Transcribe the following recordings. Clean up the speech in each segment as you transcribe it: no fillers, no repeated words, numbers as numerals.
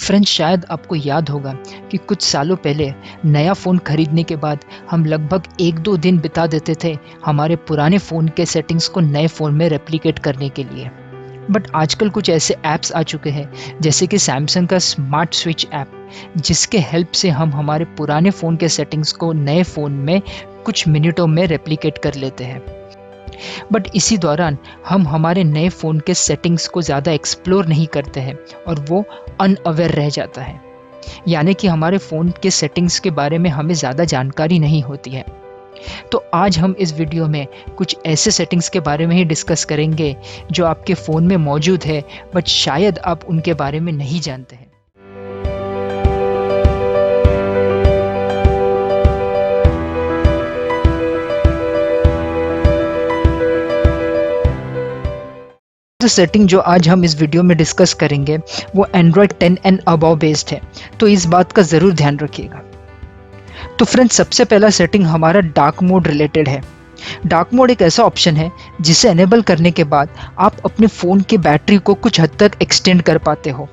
Friends, शायद आपको याद होगा कि कुछ सालों पहले नया फ़ोन खरीदने के बाद हम लगभग 1-2 दिन बिता देते थे हमारे पुराने फ़ोन के सेटिंग्स को नए फ़ोन में रेप्लिकेट करने के लिए। बट आजकल कुछ ऐसे ऐप्स आ चुके हैं जैसे कि सैमसंग का स्मार्ट स्विच ऐप, जिसके हेल्प से हम हमारे पुराने फ़ोन के सेटिंग्स को नए फ़ोन में कुछ मिनटों में रेप्लिकेट कर लेते हैं। बट इसी दौरान हम हमारे नए फ़ोन के सेटिंग्स को ज़्यादा एक्सप्लोर नहीं करते हैं और वो अनअवेयर रह जाता है। यानी कि हमारे फ़ोन के सेटिंग्स के बारे में हमें ज़्यादा जानकारी नहीं होती है। तो आज हम इस वीडियो में कुछ ऐसे सेटिंग्स के बारे में ही डिस्कस करेंगे जो आपके फ़ोन में मौजूद है बट शायद आप उनके बारे में नहीं जानते हैं। जो सेटिंग जो आज हम इस वीडियो में डिस्कस करेंगे वो एंड्रॉयड 10 एंड अबव बेस्ड है, तो इस बात का ज़रूर ध्यान रखिएगा। तो फ्रेंड्स, सबसे पहला सेटिंग हमारा डार्क मोड रिलेटेड है। डार्क मोड एक ऐसा ऑप्शन है जिसे एनेबल करने के बाद आप अपने फ़ोन की बैटरी को कुछ हद तक एक्सटेंड कर पाते हो।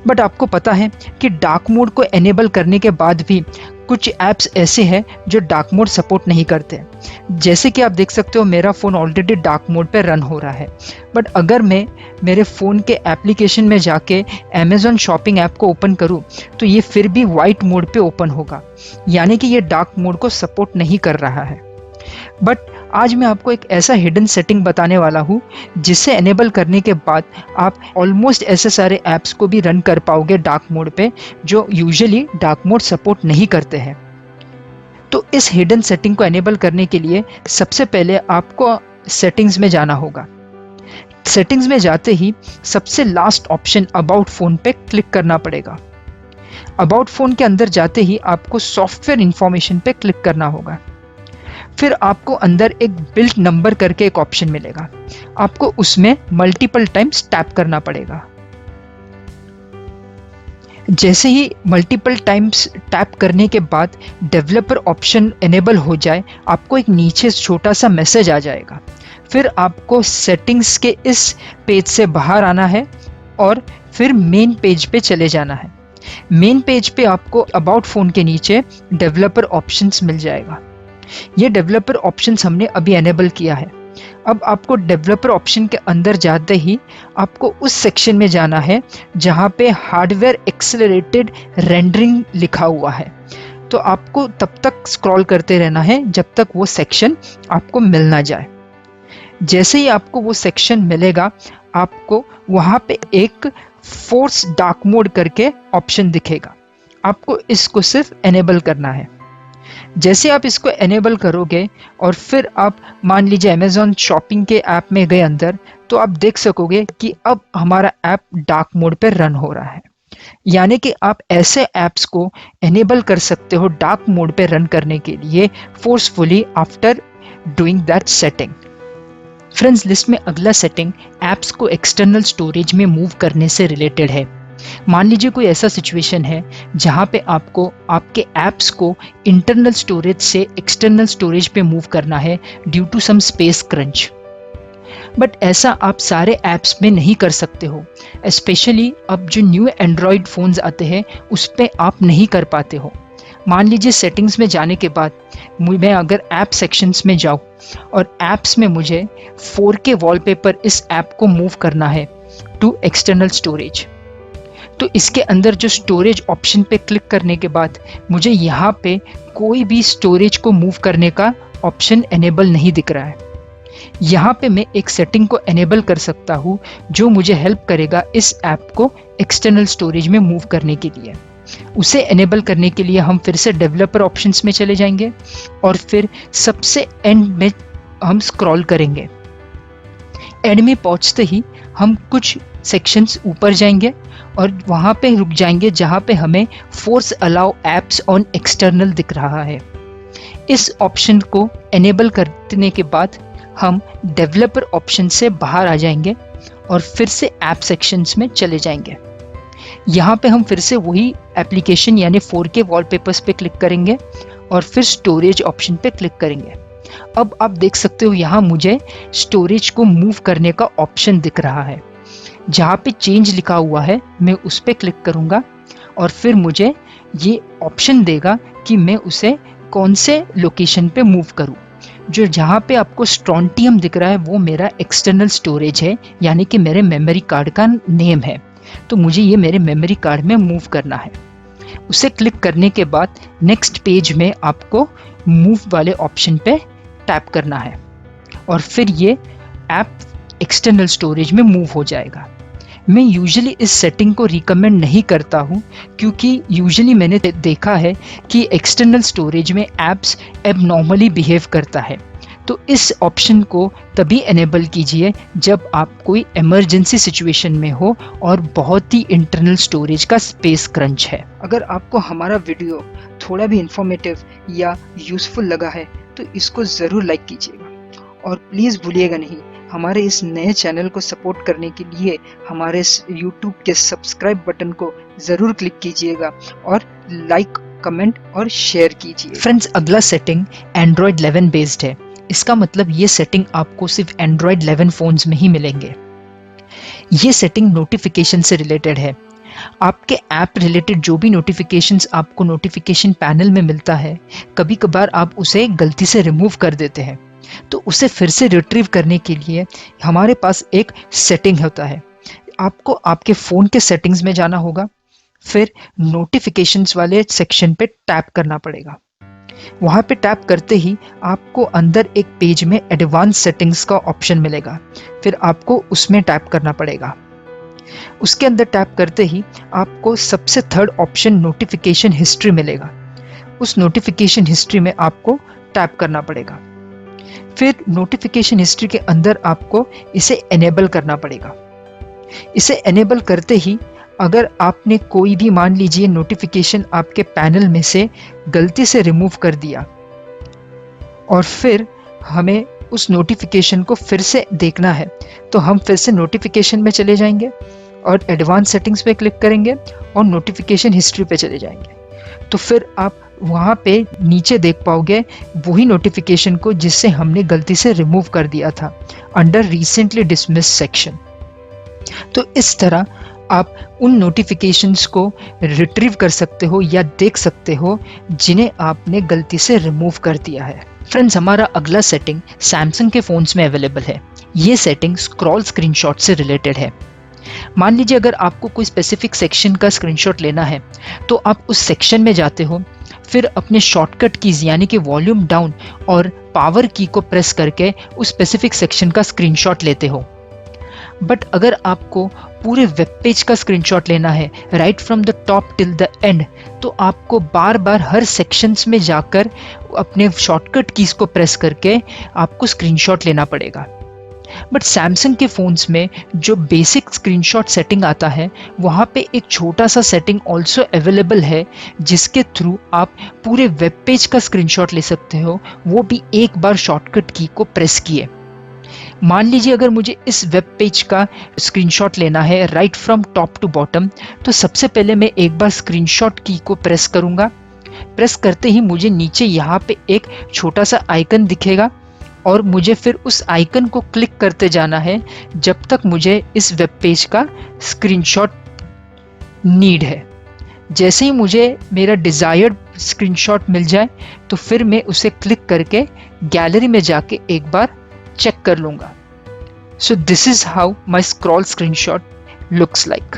बट आपको पता है कि डार्क मोड को एनेबल करने के बाद भी कुछ ऐप्स ऐसे हैं जो डार्क मोड सपोर्ट नहीं करते। जैसे कि आप देख सकते हो, मेरा फ़ोन ऑलरेडी डार्क मोड पे रन हो रहा है, बट अगर मैं मेरे फ़ोन के एप्लीकेशन में जाके अमेज़न शॉपिंग ऐप को ओपन करूं तो ये फिर भी वाइट मोड पे ओपन होगा, यानी कि ये डार्क मोड को सपोर्ट नहीं कर रहा है। बट आज मैं आपको एक ऐसा हिडन सेटिंग बताने वाला हूँ जिसे एनेबल करने के बाद आप ऑलमोस्ट ऐसे सारे ऐप्स को भी रन कर पाओगे डार्क मोड पे जो यूजुअली डार्क मोड सपोर्ट नहीं करते हैं। तो इस हिडन सेटिंग को एनेबल करने के लिए सबसे पहले आपको सेटिंग्स में जाना होगा। सेटिंग्स में जाते ही सबसे लास्ट ऑप्शन अबाउट फ़ोन पे क्लिक करना पड़ेगा। अबाउट फ़ोन के अंदर जाते ही आपको सॉफ्टवेयर इंफॉर्मेशन पे क्लिक करना होगा। फिर आपको अंदर एक बिल्ड नंबर करके एक ऑप्शन मिलेगा, आपको उसमें मल्टीपल टाइम्स टैप करना पड़ेगा। जैसे ही मल्टीपल टाइम्स टैप करने के बाद डेवलपर ऑप्शन एनेबल हो जाए, आपको एक नीचे छोटा सा मैसेज आ जाएगा। फिर आपको सेटिंग्स के इस पेज से बाहर आना है और फिर मेन पेज पे चले जाना है। मेन पेज पे आपको अबाउट फ़ोन के नीचे डेवलपर ऑप्शंस मिल जाएगा। ये डेवलपर ऑप्शंस हमने अभी एनेबल किया है। अब आपको डेवलपर ऑप्शन के अंदर जाते ही आपको उस सेक्शन में जाना है जहाँ पे हार्डवेयर एक्सेलरेटेड रेंडरिंग लिखा हुआ है। तो आपको तब तक स्क्रॉल करते रहना है जब तक वो सेक्शन आपको मिल ना जाए। जैसे ही आपको वो सेक्शन मिलेगा, आपको वहाँ पे एक फोर्स डार्क मोड करके ऑप्शन दिखेगा। आपको इसको सिर्फ एनेबल करना है। जैसे आप इसको एनेबल करोगे और फिर आप मान लीजिए अमेज़न शॉपिंग के ऐप में गए अंदर, तो आप देख सकोगे कि अब हमारा ऐप डार्क मोड पे रन हो रहा है। यानी कि आप ऐसे ऐप्स को एनेबल कर सकते हो डार्क मोड पे रन करने के लिए forcefully after doing that setting. Friends, list में अगला सेटिंग ऐप्स को एक्सटर्नल स्टोरेज में मूव करने से रिलेटेड है। मान लीजिए कोई ऐसा सिचुएशन है जहाँ पे आपको आपके ऐप्स को इंटरनल स्टोरेज से एक्सटर्नल स्टोरेज पे मूव करना है due to some space crunch. But ऐसा आप सारे ऐप्स में नहीं कर सकते हो, स्पेशली अब जो न्यू एंड्रॉयड फ़ोन्स आते हैं उस पर आप नहीं कर पाते हो। मान लीजिए सेटिंग्स में जाने के बाद मैं अगर ऐप सेक्शंस में जाऊँ और ऐप्स में मुझे 4K वॉलपेपर इस ऐप को मूव करना है टू एक्सटर्नल स्टोरेज, तो इसके अंदर जो स्टोरेज ऑप्शन पे क्लिक करने के बाद मुझे यहाँ पे कोई भी स्टोरेज को मूव करने का ऑप्शन एनेबल नहीं दिख रहा है। यहाँ पे मैं एक सेटिंग को एनेबल कर सकता हूँ जो मुझे हेल्प करेगा इस ऐप को एक्सटर्नल स्टोरेज में मूव करने के लिए। उसे एनेबल करने के लिए हम फिर से डेवलपर ऑप्शंस में चले जाएंगे और फिर सबसे एंड में हम स्क्रॉल करेंगे। एंड में पहुँचते ही हम कुछ सेक्शंस ऊपर जाएंगे और वहाँ पे रुक जाएंगे जहाँ पे हमें force allow apps on external दिख रहा है। इस ऑप्शन को एनेबल करने के बाद हम डेवलपर ऑप्शन से बाहर आ जाएंगे और फिर से ऐप सेक्शंस में चले जाएंगे। यहाँ पे हम फिर से वही एप्लीकेशन यानी 4K वॉलपेपर्स पे क्लिक करेंगे और फिर स्टोरेज ऑप्शन पे क्लिक करेंगे। अब आप देख सकते हो यहाँ मुझे स्टोरेज को मूव करने का ऑप्शन दिख रहा है। जहाँ पे चेंज लिखा हुआ है मैं उस पर क्लिक करूँगा और फिर मुझे ये ऑप्शन देगा कि मैं उसे कौन से लोकेशन पे मूव करूँ। जो जहाँ पे आपको स्ट्रॉन्टियम दिख रहा है वो मेरा एक्सटर्नल स्टोरेज है, यानी कि मेरे मेमोरी कार्ड का नेम है। तो मुझे ये मेरे मेमोरी कार्ड में मूव करना है। उसे क्लिक करने के बाद नेक्स्ट पेज में आपको मूव वाले ऑप्शन पे टैप करना है और फिर ये ऐप एक्सटर्नल स्टोरेज में मूव हो जाएगा। मैं यूजुअली इस सेटिंग को रिकमेंड नहीं करता हूँ, क्योंकि यूजुअली मैंने देखा है कि एक्सटर्नल स्टोरेज में ऐप्स एबनॉर्मली बिहेव करता है। तो इस ऑप्शन को तभी एनेबल कीजिए जब आप कोई इमरजेंसी सिचुएशन में हो और बहुत ही इंटरनल स्टोरेज का स्पेस क्रंच है। अगर आपको हमारा वीडियो थोड़ा भी इंफॉर्मेटिव या यूज़फुल लगा है तो इसको ज़रूर लाइक कीजिएगा और प्लीज़ भूलिएगा नहीं, हमारे इस नए चैनल को सपोर्ट करने के लिए हमारे इस यूट्यूब के सब्सक्राइब बटन को ज़रूर क्लिक कीजिएगा और लाइक, कमेंट और शेयर कीजिए। फ्रेंड्स, अगला सेटिंग एंड्रॉयड 11 बेस्ड है। इसका मतलब ये सेटिंग आपको सिर्फ एंड्रॉयड 11 फोन्स में ही मिलेंगे। ये सेटिंग नोटिफिकेशन से रिलेटेड है। आपके ऐप रिलेटेड जो भी नोटिफिकेशंस आपको नोटिफिकेशन पैनल में मिलता है, कभी कभार आप उसे गलती से रिमूव कर देते हैं। तो उसे फिर से रिट्रीव करने के लिए हमारे पास एक सेटिंग होता है। आपको आपके फ़ोन के सेटिंग्स में जाना होगा, फिर नोटिफिकेशंस वाले सेक्शन पे टैप करना पड़ेगा। वहाँ पे टैप करते ही आपको अंदर एक पेज में एडवांस सेटिंग्स का ऑप्शन मिलेगा, फिर आपको उसमें टैप करना पड़ेगा। उसके अंदर टैप करते ही आपको सबसे थर्ड ऑप्शन नोटिफिकेशन हिस्ट्री मिलेगा। उस नोटिफिकेशन हिस्ट्री में आपको टैप करना पड़ेगा। फिर नोटिफिकेशन हिस्ट्री के अंदर आपको इसे एनेबल करना पड़ेगा। इसे एनेबल करते ही अगर आपने कोई भी, मान लीजिए, नोटिफिकेशन आपके पैनल में से गलती से रिमूव कर दिया और फिर हमें उस नोटिफिकेशन को फिर से देखना है, तो हम फिर से नोटिफिकेशन में चले जाएंगे और एडवांस सेटिंग्स पे क्लिक करेंगे और नोटिफिकेशन हिस्ट्री पे चले जाएंगे। तो फिर आप वहाँ पे नीचे देख पाओगे वही नोटिफिकेशन को जिससे हमने गलती से रिमूव कर दिया था, अंडर रिसेंटली डिसमिस सेक्शन। तो इस तरह आप उन नोटिफिकेशंस को रिट्रीव कर सकते हो या देख सकते हो जिन्हें आपने गलती से रिमूव कर दिया है। फ्रेंड्स, हमारा अगला सेटिंग सैमसंग के फ़ोन्स में अवेलेबल है। ये सेटिंग स्क्रॉल स्क्रीनशॉट से रिलेटेड है। मान लीजिए अगर आपको कोई स्पेसिफिक सेक्शन का स्क्रीनशॉट लेना है तो आप उस सेक्शन में जाते हो, फिर अपने शॉर्टकट कीज यानी कि वॉल्यूम डाउन और पावर की को प्रेस करके उस स्पेसिफिक सेक्शन का स्क्रीनशॉट लेते हो। बट अगर आपको पूरे वेब पेज का स्क्रीनशॉट लेना है, right from the top till the end, तो आपको बार बार हर सेक्शंस में जाकर अपने शॉर्टकट कीज को प्रेस करके आपको स्क्रीनशॉट लेना पड़ेगा। बट सैमसंग के फ़ोन्स में जो बेसिक स्क्रीनशॉट सेटिंग आता है, वहाँ पे एक छोटा सा सेटिंग ऑल्सो अवेलेबल है जिसके थ्रू आप पूरे वेब पेज का स्क्रीनशॉट ले सकते हो, वो भी एक बार शॉर्टकट की को प्रेस किए। मान लीजिए अगर मुझे इस वेब पेज का स्क्रीनशॉट लेना है right from top to bottom, तो सबसे पहले मैं एक बार स्क्रीनशॉट की को प्रेस करूँगा। प्रेस करते ही मुझे नीचे यहाँ पे एक छोटा सा आइकन दिखेगा और मुझे फिर उस आइकन को क्लिक करते जाना है जब तक मुझे इस वेब पेज का स्क्रीनशॉट नीड है। जैसे ही मुझे मेरा डिज़ायर्ड स्क्रीनशॉट मिल जाए तो फिर मैं उसे क्लिक करके गैलरी में जाके एक बार चेक कर लूँगा। So this is how my scroll screenshot looks like.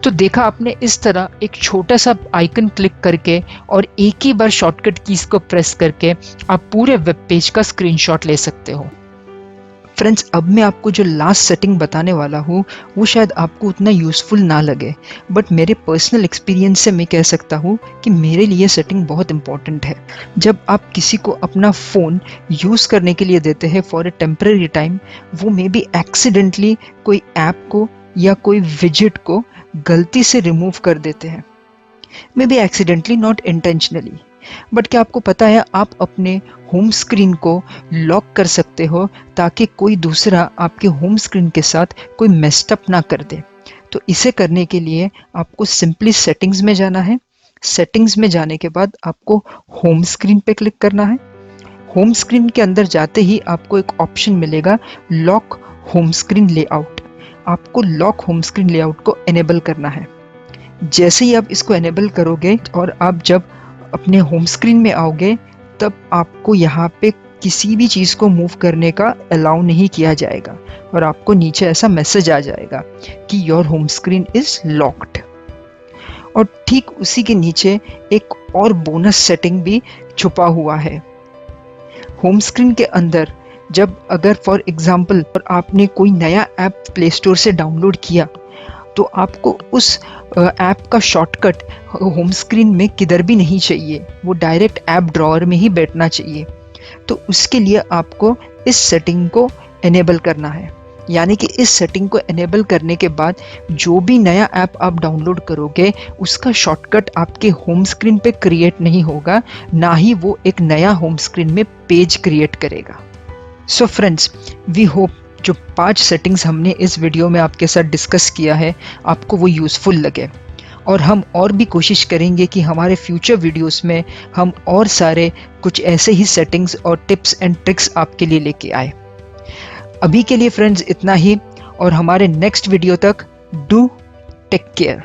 तो देखा आपने, इस तरह एक छोटा सा आइकन क्लिक करके और एक ही बार शॉर्टकट कीज को प्रेस करके आप पूरे वेब पेज का स्क्रीनशॉट ले सकते हो। फ्रेंड्स, अब मैं आपको जो लास्ट सेटिंग बताने वाला हूँ वो शायद आपको उतना यूज़फुल ना लगे, बट मेरे पर्सनल एक्सपीरियंस से मैं कह सकता हूँ कि मेरे लिए सेटिंग बहुत इंपॉर्टेंट है। जब आप किसी को अपना फ़ोन यूज़ करने के लिए देते हैं फॉर ए टेम्पररी टाइम, वो मे बी एक्सीडेंटली कोई ऐप को या कोई विजेट को गलती से रिमूव कर देते हैं, may be accidentally, not intentionally. But क्या आपको पता है आप अपने होम स्क्रीन को लॉक कर सकते हो ताकि कोई दूसरा आपके होम स्क्रीन के साथ कोई मेस्टअप ना कर दे। तो इसे करने के लिए आपको सिंपली सेटिंग्स में जाना है। सेटिंग्स में जाने के बाद आपको होम स्क्रीन पे क्लिक करना है। होम स्क्रीन के अंदर जाते ही आपको एक ऑप्शन मिलेगा लॉक होम स्क्रीन लेआउट। आपको लॉक होम स्क्रीन लेआउट को एनेबल करना है। जैसे ही आप इसको एनेबल करोगे और आप जब अपने होम स्क्रीन में आओगे, तब आपको यहाँ पे किसी भी चीज़ को मूव करने का अलाउ नहीं किया जाएगा और आपको नीचे ऐसा मैसेज आ जाएगा कि your home screen is locked. और ठीक उसी के नीचे एक और बोनस सेटिंग भी छुपा हुआ है। होम स्क्रीन के अंदर जब अगर फॉर एग्जांपल आपने कोई नया ऐप प्ले स्टोर से डाउनलोड किया, तो आपको उस ऐप का शॉर्टकट होम स्क्रीन में किधर भी नहीं चाहिए, वो डायरेक्ट ऐप ड्रॉअर में ही बैठना चाहिए। तो उसके लिए आपको इस सेटिंग को एनेबल करना है। यानी कि इस सेटिंग को एनेबल करने के बाद जो भी नया ऐप आप डाउनलोड करोगे, उसका शॉर्टकट आपके होम स्क्रीन पे क्रिएट नहीं होगा, ना ही वो एक नया होम स्क्रीन में पेज क्रिएट करेगा। सो फ्रेंड्स, वी होप जो 5 सेटिंग्स हमने इस वीडियो में आपके साथ डिस्कस किया है, आपको वो यूज़फुल लगे। और हम और भी कोशिश करेंगे कि हमारे फ्यूचर वीडियोस में हम और सारे कुछ ऐसे ही सेटिंग्स और टिप्स एंड ट्रिक्स आपके लिए लेके आए। अभी के लिए फ्रेंड्स इतना ही, और हमारे नेक्स्ट वीडियो तक डू टेक केयर।